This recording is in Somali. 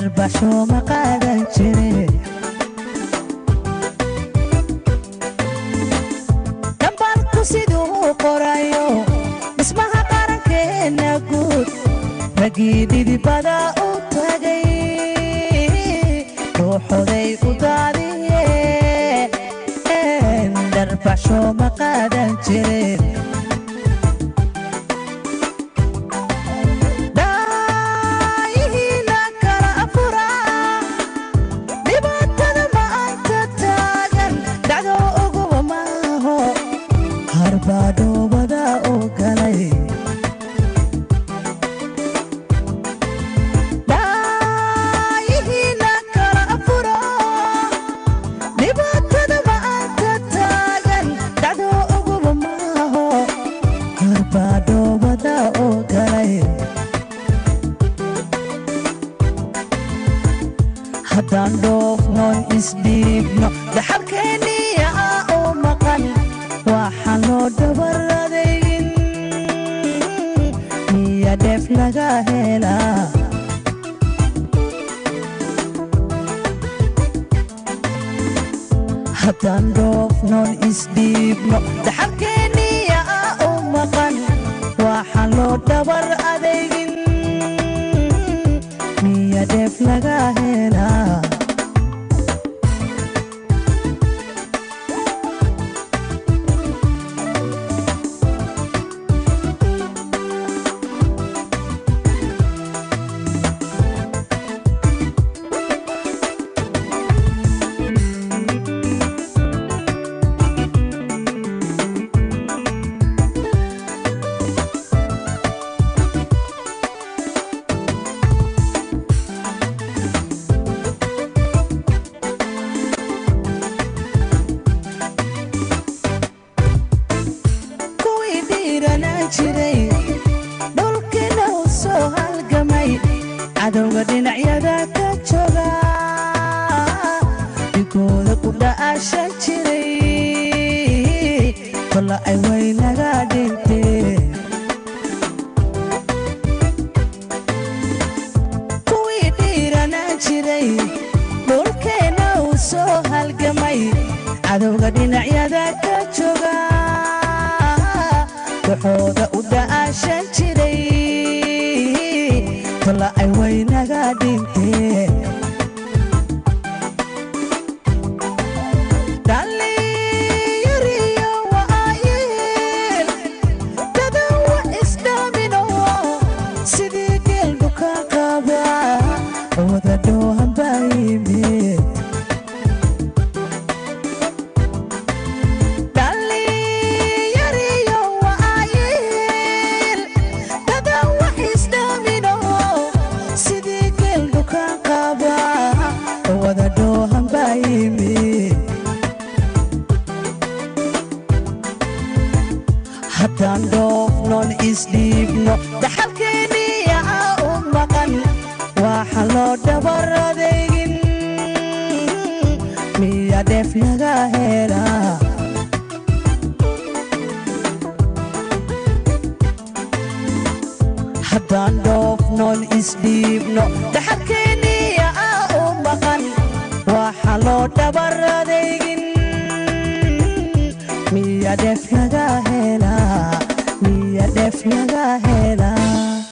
darbasho ma qaadan jiray dambalku siduu qorayo dhismaha qarankeena guud ragii dhidibada u tagay ruuxoday u daadiyeen darbasho ma qaadan jiray badobada oo galay daayihina kala furo dhibaatada maanta taagan dhacdo uguba maaho badobada oo galay haddaan dhoofnoon isdhiibno dhaxalkeeniya oo maqan waxaan loo dabaradegin miya dheef laga helaa haddaan dhoofnoon isdhiibno dhaxalkeeniya u maqan waxaan loo dabar adegin miya dheef laga helaa dhulkina u soo halgamay cadowga dhinacyada ka jooga dhigooda ku dha'ashan jiray kolla ay waynaga dhinteen kuwii dhiiranaan jiray dhulkina u soo halgamay cadowga dhinacyada ka jooga waxooda u dha'ashan jiray kolla ay waynaga dhinteen dhalinyariyo waayeel dadan wa isdhaamino sidii geeldu ka qaba wada dhoohan baa yimid haddaan dhoofnoon isdhiibno dhaxalkeeniya u maqan waxaan loo dabaradegin miya dheef laga helaa haddaan dhoofnoon isdhiibno dhaxalkeeniya u maqan waxaan loo dabaradegin miya dheef laga helaa miya dheef laga helaa